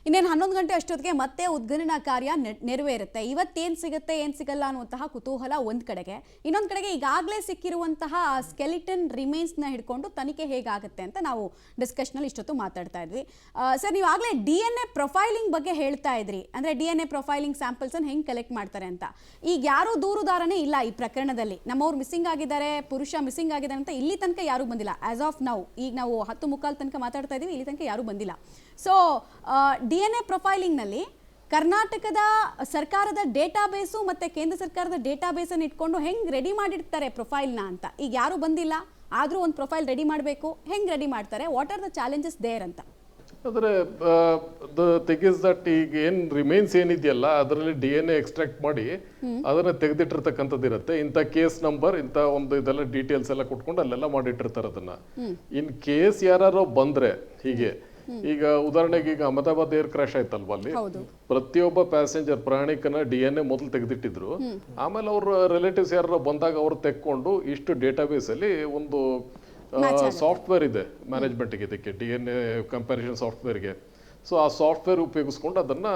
ಇನ್ನೇನು 11 ಗಂಟೆ ಅಷ್ಟೊತ್ತಿಗೆ ಮತ್ತೆ ಉದ್ಘಾಟನಾ ಕಾರ್ಯ ನೆರವೇರುತ್ತೆ. ಇವತ್ತೇನು ಸಿಗುತ್ತೆ ಏನು ಸಿಗಲ್ಲ ಅನ್ನುವಂತಹ ಕುತೂಹಲ ಒಂದು ಕಡೆಗೆ, ಇನ್ನೊಂದು ಕಡೆಗೆ ಈಗಾಗಲೇ ಸಿಕ್ಕಿರುವಂತಹ ಸ್ಕೆಲಿಟನ್ ರಿಮೇನ್ಸ್ನ ಹಿಡ್ಕೊಂಡು ತನಿಖೆ ಹೇಗಾಗುತ್ತೆ ಅಂತ ನಾವು ಡಿಸ್ಕಷನಲ್ಲಿ ಇಷ್ಟೊತ್ತು ಮಾತಾಡ್ತಾ ಇದ್ವಿ. ಸರ್, ನೀವು ಆಗಲೇ DNA ಪ್ರೊಫೈಲಿಂಗ್ ಬಗ್ಗೆ ಹೇಳ್ತಾ ಇದ್ರಿ. ಅಂದರೆ DNA ಪ್ರೊಫೈಲಿಂಗ್ ಸ್ಯಾಂಪಲ್ಸನ್ನು ಹೆಂಗೆ ಕಲೆಕ್ಟ್ ಮಾಡ್ತಾರೆ ಅಂತ. ಈಗ ಯಾರೂ ದೂರುದಾರನೇ ಇಲ್ಲ ಈ ಪ್ರಕರಣದಲ್ಲಿ. ನಮ್ಮವ್ರು ಮಿಸ್ಸಿಂಗ್ ಆಗಿದ್ದಾರೆ, ಪುರುಷ ಮಿಸ್ಸಿಂಗ್ ಆಗಿದ್ದಾರೆ ಅಂತ ಇಲ್ಲಿ ತನಕ ಯಾರೂ ಬಂದಿಲ್ಲ. ಆಸ್ ಆಫ್ ನೌ, ಈಗ ನಾವು 10:15 ತನಕ ಮಾತಾಡ್ತಾ ಇದ್ದೀವಿ, ಇಲ್ಲಿ ತನಕ ಯಾರೂ ಬಂದಿಲ್ಲ. ಸೊ DNA ಪ್ರೊಫೈಲಿಂಗ್ನಲ್ಲಿ ಕರ್ನಾಟಕದ ಸರ್ಕಾರದ ಡೇಟಾಬೇಸು ಮತ್ತು ಕೇಂದ್ರ ಸರ್ಕಾರದ ಡೇಟಾಬೇಸನ್ನು ಇಟ್ಕೊಂಡು ಹೆಂಗೆ ರೆಡಿ ಮಾಡಿರ್ತಾರೆ ಪ್ರೊಫೈಲ್ನ ಅಂತ. ಈಗ ಯಾರೂ ಬಂದಿಲ್ಲ, ಆದರೂ ಒಂದು ಪ್ರೊಫೈಲ್ ರೆಡಿ ಮಾಡಬೇಕು. ಹೆಂಗೆ ರೆಡಿ ಮಾಡ್ತಾರೆ? What are the challenges there ಅಂತ? ಆದರೆ ದ ಥಿಂಗ್ ಇಸ್ ದಟ್ ಈಗ ಏನು ರಿಮೈನ್ಸ್ ಏನಿದೆಯಲ್ಲ ಅದರಲ್ಲಿ DNA ಎಕ್ಸ್ಟ್ರಾಕ್ಟ್ ಮಾಡಿ ಅದನ್ನ ತೆಗೆದಿಟ್ಟಿರ್ತಕ್ಕಂಥದ್ದು ಇರುತ್ತೆ. ಇಂಥ ಕೇಸ್ ನಂಬರ್, ಇಂಥ ಒಂದು ಇದೆಲ್ಲ ಡೀಟೇಲ್ಸ್ ಎಲ್ಲ ಕೊಟ್ಕೊಂಡು ಅಲ್ಲೆಲ್ಲ ಮಾಡಿಟ್ಟಿರ್ತಾರೆ ಅದನ್ನ. ಇನ್ ಕೇಸ್ ಯಾರು ಬಂದ್ರೆ ಹೀಗೆ, ಈಗ ಉದಾಹರಣೆಗೆ ಈಗ ಅಹಮದಾಬಾದ್ ಏರ್ ಕ್ರಾಶ್ ಆಯ್ತಲ್ವ, ಅಲ್ಲಿ ಪ್ರತಿಯೊಬ್ಬ ಪ್ಯಾಸೆಂಜರ್ ಪ್ರಯಾಣಿಕನ DNA ಮೊದಲು ತೆಗೆದಿಟ್ಟಿದ್ರು. ಆಮೇಲೆ ಅವ್ರ ರಿಲೇಟಿವ್ಸ್ ಯಾರು ಬಂದಾಗ ಅವ್ರು ತೆಕ್ಕೊಂಡು ಇಷ್ಟು ಡೇಟಾಬೇಸ್ ಅಲ್ಲಿ ಒಂದು ಸಾಫ್ಟ್ವೇರ್ ಇದೆ ಮ್ಯಾನೇಜ್ಮೆಂಟ್ಗೆ, ಇದಕ್ಕೆ DNA ಕಂಪ್ಯಾರಿಸನ್ ಸಾಫ್ಟ್ವೇರ್ಗೆ. ಸೊ ಆ ಸಾಫ್ಟ್ವೇರ್ ಉಪಯೋಗಿಸ್ಕೊಂಡು ಅದನ್ನ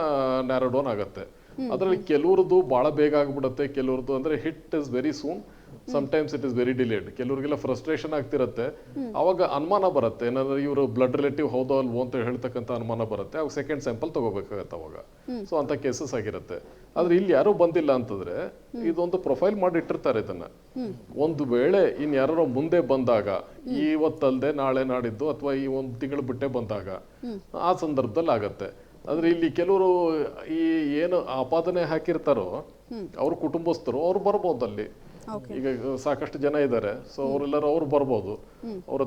ನ್ಯಾರೋ ಡೌನ್ ಆಗುತ್ತೆ. ಅದರಲ್ಲಿ ಕೆಲವ್ರದ್ದು ಭಾಳ ಬೇಗ ಆಗ್ಬಿಡುತ್ತೆ, ಕೆಲವ್ರದ್ದು ಅಂದರೆ hit is very soon, sometimes it is very delayed. ಕೆಲವರಿಗೆಲ್ಲ ಫ್ರಸ್ಟ್ರೇಷನ್ ಆಗ್ತಿರುತ್ತೆ. ಅವಾಗ ಅನುಮಾನ ಬರುತ್ತೆ, ಏನಾದ್ರೆ ಇವರು ಬ್ಲಡ್ ರಿಲೇಟಿವ್ ಹೌದೋ ಅಲ್ವೋ ಅಂತ ಹೇಳ್ತಕ್ಕಂಥ ಅನುಮಾನ ಬರುತ್ತೆ. ಅವಾಗ ಸೆಕೆಂಡ್ ಸ್ಯಾಂಪಲ್ ತಗೋಬೇಕಾಗತ್ತೆ ಅವಾಗ. ಸೊ ಅಂತ ಕೇಸಸ್ ಆಗಿರುತ್ತೆ. ಆದ್ರೆ ಇಲ್ಲಿ ಯಾರೂ ಬಂದಿಲ್ಲ ಅಂತಂದ್ರೆ ಇದೊಂದು ಪ್ರೊಫೈಲ್ ಮಾಡಿ ಇಟ್ಟಿರ್ತಾರೆ ಇದನ್ನ. ಒಂದು ವೇಳೆ ಇನ್ ಯಾರೋ ಮುಂದೆ ಬಂದಾಗ, ಇವತ್ತಲ್ದೆ ನಾಳೆ ನಾಡಿದ್ದು ಅಥವಾ ಈ ಒಂದು ತಿಂಗಳು ಬಿಟ್ಟೆ ಬಂದಾಗ ಆ ಸಂದರ್ಭದಲ್ಲಿ ಆಗತ್ತೆ. ಆದ್ರೆ ಇಲ್ಲಿ ಕೆಲವರು ಈ ಏನು ಆಪಾದನೆ ಹಾಕಿರ್ತಾರೋ ಅವ್ರ ಕುಟುಂಬಸ್ಥರು ಅವ್ರು ಬರ್ಬೋದು ಅಲ್ಲಿ. ಈಗ ಸಾಕಷ್ಟು ಜನ ಇದ್ದಾರೆ. ಸೊ ಅವರೆಲ್ಲರೂ ಅವ್ರು ಬರ್ಬೋದು. ಅವರು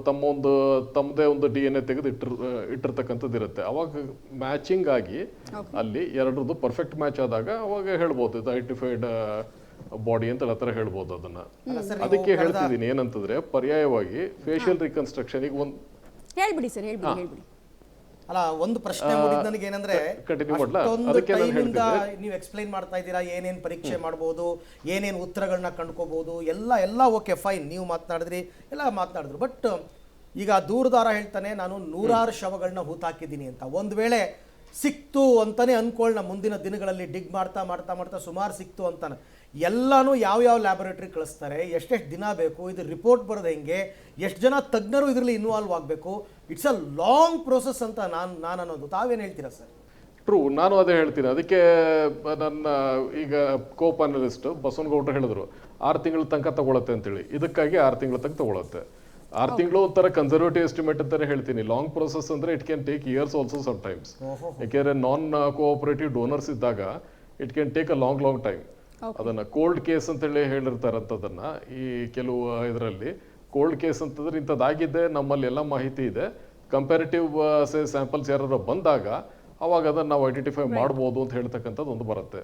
ತಮ್ಮದೇ ಒಂದು DNA ತೆಗೆದು ಇಟ್ಟಿರ್ತಕ್ಕಂಥದ್ದು ಇರುತ್ತೆ. ಅವಾಗ ಮ್ಯಾಚಿಂಗ್ ಆಗಿ ಅಲ್ಲಿ ಎರಡರದ್ದು ಪರ್ಫೆಕ್ಟ್ ಮ್ಯಾಚ್ ಆದಾಗ ಅವಾಗ ಹೇಳ್ಬೋದು ಇದು ಐಡೆಂಟಿಫೈಡ್ ಬಾಡಿ ಅಂತ ಆ ಥರ ಹೇಳ್ಬೋದು ಅದನ್ನ. ಅದಕ್ಕೆ ಹೇಳ್ತಿದ್ದೀನಿ ಏನಂತಂದ್ರೆ ಪರ್ಯಾಯವಾಗಿ ಫೇಶಿಯಲ್ ರಿಕನ್ಸ್ಟ್ರಕ್ಷನ್ ಈಗ ಒಂದು ಹೇಳ್ಬಿಡಿ ಸರ್, ಹೇಳ್ಬಿಡಿ. ಅಲ್ಲ, ಒಂದು ಪ್ರಶ್ನೆ ಮೂಡಿದ್ ನನಗೆ ಏನಂದ್ರೆ, ನೀವು ಎಕ್ಸ್ಪ್ಲೈನ್ ಮಾಡ್ತಾ ಇದ್ದೀರಾ, ಏನೇನ್ ಪರೀಕ್ಷೆ ಮಾಡಬಹುದು, ಏನೇನ್ ಉತ್ತರಗಳನ್ನ ಕಂಡುಕೋಬಹುದು, ಎಲ್ಲ ಓಕೆ ಫೈನ್, ನೀವು ಮಾತನಾಡಿದ್ರಿ, ಎಲ್ಲ ಮಾತನಾಡಿದ್ರು. ಬಟ್ ಈಗ ದೂರದಾರ ಹೇಳ್ತಾನೆ ನಾನು 100 ಶವಗಳನ್ನ ಹೂತಾಕಿದ್ದೀನಿ ಅಂತ. ಒಂದ್ ವೇಳೆ ಸಿಕ್ತು ಅಂತಾನೆ ಅನ್ಕೊಳ್ಳ, ಮುಂದಿನ ದಿನಗಳಲ್ಲಿ ಡಿಗ್ ಮಾಡ್ತಾ ಮಾಡ್ತಾ ಮಾಡ್ತಾ ಸುಮಾರು ಸಿಕ್ತು ಅಂತಾನೆ. ಎಲ್ಲಾನು ಯಾವ ಲ್ಯಾಬೊರೇಟರಿ ಕಳಿಸ್ತಾರೆ, ಎಷ್ಟೆಷ್ಟು ದಿನ ಬೇಕು, ಇದು ರಿಪೋರ್ಟ್ ಬರೋದು ಹೆಂಗೆ, ಎಷ್ಟು ಜನ ತಜ್ಞರು ಇದರಲ್ಲಿ ಇನ್ವಾಲ್ವ್ ಆಗಬೇಕು, ಇಟ್ಸ್ ಅ ಲಾಂಗ್ ಪ್ರೋಸೆಸ್ ಅಂತ ನಾನು ಅನ್ನೋದು. ತಾವೇನು ಹೇಳ್ತೀರಾ ಸರ್? ಟ್ರೂ, ನಾನು ಅದೇ ಹೇಳ್ತೀನಿ. ಅದಕ್ಕೆ ನನ್ನ ಈಗ ಕೋ ಪ್ಯಾನಲಿಸ್ಟ್ ಬಸವನಗೌಡರು ಹೇಳಿದ್ರು 6 ತಿಂಗಳ ತನಕ ತಗೊಳತ್ತೆ ಅಂತೇಳಿ. ಇದಕ್ಕಾಗಿ 6 ತಿಂಗಳ ತನಕ ತಗೊಳತ್ತೆ. 6 ತಿಂಗಳು ಒಂಥರ ಕನ್ಸರ್ವೇಟಿವ್ ಎಸ್ಟಿಮೇಟ್ ಅಂತಾನೆ ಹೇಳ್ತೀನಿ. ಲಾಂಗ್ ಪ್ರೊಸೆಸ್ ಅಂದ್ರೆ it can take years also sometimes. ಯಾಕೆಂದ್ರೆ ನಾನ್ ಕೋಆಪರೇಟಿವ್ ಡೋನರ್ಸ್ ಇದ್ದಾಗ it can take a long time. ಅದನ್ನ ಕೋಲ್ಡ್ ಕೇಸ್ ಅಂತ ಹೇಳಿ ಹೇಳಿರ್ತಾರಂತದನ್ನ. ಈ ಕೆಲವು ಇದರಲ್ಲಿ ಕೋಲ್ಡ್ ಕೇಸ್ ಅಂತಂದ್ರೆ ಇಂಥದ್ದಾಗಿದೆ, ನಮ್ಮಲ್ಲಿ ಎಲ್ಲ ಮಾಹಿತಿ ಇದೆ, ಕಂಪ್ಯಾರಿಟಿವ್ ಸ್ಯಾಂಪಲ್ಸ್ ಯಾರು ಬಂದಾಗ ಅವಾಗ ಅದನ್ನ ನಾವು ಐಡೆಂಟಿಫೈ ಮಾಡ್ಬೋದು ಅಂತ ಹೇಳ್ತಕ್ಕಂಥದ್ದು ಒಂದು ಬರುತ್ತೆ.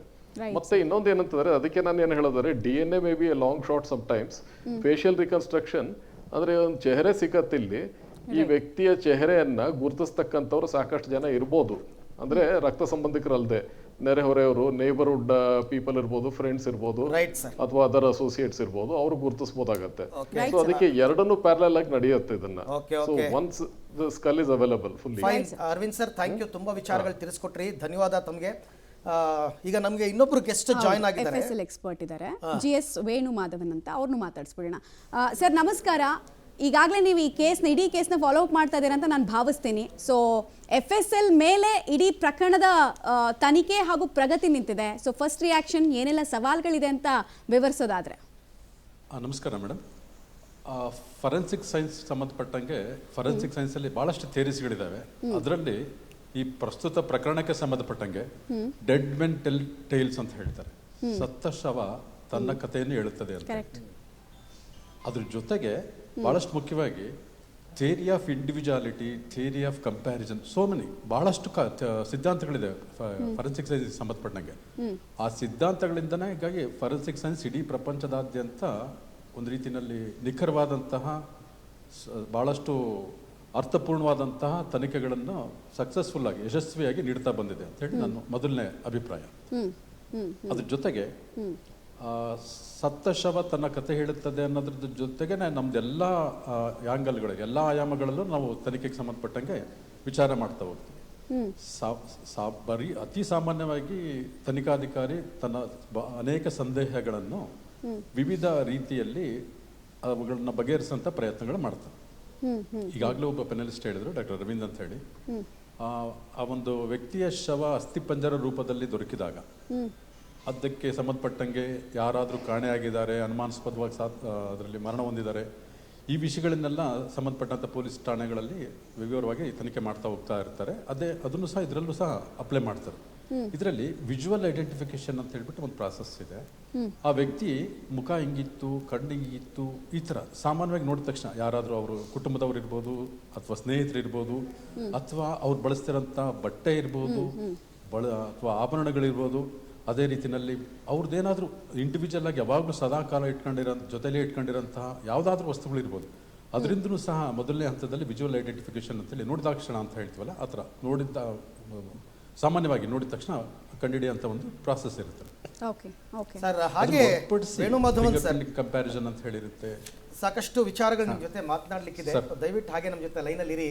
ಮತ್ತೆ ಇನ್ನೊಂದು ಏನಂತಂದ್ರೆ, ಅದಕ್ಕೆ ನಾನು ಏನು ಹೇಳಿದ್ರೆ DNA maybe a long short sometimes. Facial reconstruction ಅಂದ್ರೆ ಒಂದು ಚೆಹರೆ ಸಿಕ್ಕತ್ತಿಲ್ಲಿ, ಈ ವ್ಯಕ್ತಿಯ ಚೆಹರೆಯನ್ನ ಗುರುತಿಸ್ತಕ್ಕಂಥವ್ರು ಸಾಕಷ್ಟು ಜನ ಇರ್ಬೋದು. ಅಂದ್ರೆ ರಕ್ತ ಸಂಬಂಧಿಕರಲ್ಲದೆ ನೆರೆಹೊರೆಯವರು, ನೇಬರ್ಹುಡ್ ಪೀಪಲ್ ಇರ್ಬೋದು, ಫ್ರೆಂಡ್ಸ್ ಇರ್ಬೋದು, ಅಥವಾ ಅದರ್ ಅಸೋಸಿಯೇಟ್ಸ್ ಇರ್ಬೋದು, ಅವ್ರು ಗುರುತಿಸಬಹುದಾಗತ್ತೆ. ಸೊ ಅದಕ್ಕೆ ಎರಡನ್ನೂ ಪ್ಯಾರಲಲ್ ಆಗಿ ನಡೆಯುತ್ತೆ ಇದನ್ನ. So once the skull is available fully. Arvind sir, thank you, ತುಂಬಾ ವಿಚಾರಗಳು ತಿಳಿಸ್ಕೊಟ್ರಿ, ಧನ್ಯವಾದ ತಮಗೆ. ಈಗ ನಮಗೆ ಇನ್ನೊಬ್ರು ಗೆಸ್ಟ್ ಜಾಯ್ನ್ ಆಗಿದ್ದಾರೆ, FSL ಎಕ್ಸ್ಪರ್ಟ್ ಇದ್ದಾರೆ, GS ವೇಣು ಮಾಧವನ್ ಅಂತ. ಅವ್ರನ್ನು ಮಾತಾಡಿಸ್ಬಿಡೋಣ. ಸರ್ ನಮಸ್ಕಾರ. ಈಗಾಗಲೇ ನೀವು ಈ ಇಡೀ ಕೇಸ್ನ ಫಾಲೋ ಅಪ್ ಮಾಡ್ತಾ ಇದ್ದೀರಾ ಅಂತ ನಾನು ಭಾವಿಸ್ತೀನಿ. ಸೊ FSL ಮೇಲೆ ಇಡೀ ಪ್ರಕರಣದ ತನಿಖೆ ಹಾಗೂ ಪ್ರಗತಿ ನಿಂತಿದೆ. ಸೊ ಫಸ್ಟ್ ರಿಯಾಕ್ಷನ್, ಏನೆಲ್ಲ ಸವಾಲುಗಳಿದೆ ಅಂತ ವಿವರಿಸೋದಾದ್ರೆ? ನಮಸ್ಕಾರ ಮೇಡಮ್. ಫರೆನ್ಸಿಕ್ ಸೈನ್ಸ್ ಸಂಬಂಧಪಟ್ಟಂಗೆ ಫರೆನ್ಸಿಕ್ ಸೈನ್ಸಲ್ಲಿ ಭಾಳಷ್ಟು ಥಿಯರೀಸ್ಗಳಿದ್ದಾವೆ. ಅದರಲ್ಲಿ ಈ ಪ್ರಸ್ತುತ ಪ್ರಕರಣಕ್ಕೆ ಸಂಬಂಧಪಟ್ಟಂಗೆ ಡೆಡ್ ಮೆನ್ ಟೇಲ್ಸ್ ಅಂತ ಹೇಳ್ತಾರೆ. ಸತ್ತ ಶವ ತನ್ನ ಕಥೆಯನ್ನು ಹೇಳುತ್ತದೆ ಅಂತ. ಅದ್ರ ಜೊತೆಗೆ ಭಾಳಷ್ಟು ಮುಖ್ಯವಾಗಿ theory of individuality, theory of comparison, so many ಭಾಳಷ್ಟು ಸಿದ್ಧಾಂತಗಳಿದೆ ಫರೆನ್ಸಿಕ್ ಸೈನ್ಸ್ ಸಂಬಂಧಪಟ್ಟಂಗೆ. ಆ ಸಿದ್ಧಾಂತಗಳಿಂದನೇ ಹೀಗಾಗಿ ಫರೆನ್ಸಿಕ್ ಸೈನ್ಸ್ ಇಡೀ ಪ್ರಪಂಚದಾದ್ಯಂತ ಒಂದು ರೀತಿಯಲ್ಲಿ ನಿಖರವಾದಂತಹ ಭಾಳಷ್ಟು ಅರ್ಥಪೂರ್ಣವಾದಂತಹ ತನಿಖೆಗಳನ್ನು ಸಕ್ಸಸ್ಫುಲ್ ಆಗಿ ಯಶಸ್ವಿಯಾಗಿ ನೀಡ್ತಾ ಬಂದಿದೆ ಅಂತ ಹೇಳಿ ನನ್ನ ಮೊದಲನೇ ಅಭಿಪ್ರಾಯ. ಅದ್ರ ಜೊತೆಗೆ ಸತ್ತ ಶವ ತನ್ನ ಕತೆ ಹೇಳುತ್ತದೆ ಅನ್ನೋದ್ರ ಜೊತೆಗೆ ನಮ್ದೆಲ್ಲ ಆ್ಯಂಗಲ್ಗಳು, ಎಲ್ಲ ಆಯಾಮಗಳಲ್ಲೂ ನಾವು ತನಿಖೆಗೆ ಸಂಬಂಧಪಟ್ಟಂಗೆ ವಿಚಾರ ಮಾಡ್ತಾ ಹೋಗ್ತೀವಿ. ಬರೀ ಅತಿ ಸಾಮಾನ್ಯವಾಗಿ ತನಿಖಾಧಿಕಾರಿ ತನ್ನ ಅನೇಕ ಸಂದೇಹಗಳನ್ನು ವಿವಿಧ ರೀತಿಯಲ್ಲಿ ಅವುಗಳನ್ನ ಬಗೆಹರಿಸುವಂತ ಪ್ರಯತ್ನಗಳು ಮಾಡ್ತಾರೆ. ಈಗಾಗಲೇ ಒಬ್ಬ ಪೆನಲಿಸ್ಟ್ ಹೇಳಿದ್ರು, ಡಾಕ್ಟರ್ ಅರವಿಂದ್ ಅಂತ ಹೇಳಿ, ಆ ಒಂದು ವ್ಯಕ್ತಿಯ ಶವ ಅಸ್ಥಿಪಂಜರ ರೂಪದಲ್ಲಿ ದೊರಕಿದಾಗ ಅದಕ್ಕೆ ಸಂಬಂಧಪಟ್ಟಂಗೆ ಯಾರಾದರೂ ಕಾಣೆಯಾಗಿದ್ದಾರೆ, ಅನುಮಾನಾಸ್ಪದವಾಗಿ ಅದರಲ್ಲಿ ಮರಣ ಹೊಂದಿದ್ದಾರೆ, ಈ ವಿಷಯಗಳನ್ನೆಲ್ಲ ಸಂಬಂಧಪಟ್ಟಂಥ ಪೊಲೀಸ್ ಠಾಣೆಗಳಲ್ಲಿ ವಿವರವಾಗಿ ತನಿಖೆ ಮಾಡ್ತಾ ಹೋಗ್ತಾ ಇರ್ತಾರೆ. ಅದನ್ನು ಸಹ ಇದರಲ್ಲೂ ಸಹ ಅಪ್ಲೈ ಮಾಡ್ತಾರೆ. ಇದರಲ್ಲಿ ವಿಜುವಲ್ ಐಡೆಂಟಿಫಿಕೇಶನ್ ಅಂತ ಹೇಳ್ಬಿಟ್ಟು ಒಂದು ಪ್ರಾಸೆಸ್ ಇದೆ. ಆ ವ್ಯಕ್ತಿ ಮುಖ ಹಿಂಗಿತ್ತು, ಕಣ್ಣು ಹಿಂಗಿತ್ತು, ಈ ಥರ ಸಾಮಾನ್ಯವಾಗಿ ನೋಡಿದ ತಕ್ಷಣ ಯಾರಾದರೂ ಅವರು ಕುಟುಂಬದವ್ರು ಇರ್ಬೋದು, ಅಥವಾ ಸ್ನೇಹಿತರು ಇರ್ಬೋದು, ಅಥವಾ ಅವ್ರು ಬಳಸ್ತಿರೋಂಥ ಬಟ್ಟೆ ಇರ್ಬೋದು, ಅಥವಾ ಆಭರಣಗಳಿರ್ಬೋದು, ಅದೇ ರೀತಿಯಲ್ಲಿ ಅವ್ರದ್ದೇನಾದರೂ ಇಂಡಿವಿಜುವಲ್ ಆಗಿ ಯಾವಾಗಲೂ ಸದಾಕಾಲ ಜೊತೆಲೇ ಇಟ್ಕೊಂಡಿರೋಂತಹ ಯಾವುದಾದ್ರೂ ವಸ್ತುಗಳಿರ್ಬೋದು, ಅದರಿಂದಲೂ ಸಹ ಮೊದಲನೇ ಹಂತದಲ್ಲಿ ವಿಜುವಲ್ ಐಡೆಂಟಿಫಿಕೇಶನ್ ಅಂತೇಳಿ ನೋಡಿದಾಕ್ಷಣ ಅಂತ ಹೇಳ್ತೀವಲ್ಲ, ಆ ಥರ ಸಾಮಾನ್ಯವಾಗಿ ನೋಡಿದ ತಕ್ಷಣ ಕಂಡುಹಿಡಿಯುವಂಥ ಒಂದು ಪ್ರಾಸೆಸ್ ಇರುತ್ತೆ. ಸರ್ ಹಾಗೆ ವೇಣುಮಾಧವನ್ ಸರ್ ಕಂಪ್ಯಾರಿಸನ್ ಅಂತ ಹೇಳಿರುತ್ತೆ. ಸಾಕಷ್ಟು ವಿಚಾರಗಳು ನಿಮ್ಮ ಜೊತೆ ಮಾತನಾಡ್ಲಿಕ್ಕಿದೆ, ದಯವಿಟ್ಟು ಹಾಗೆ ನಮ್ಮ ಜೊತೆ ಲೈನಲ್ಲಿ ಇರಿ.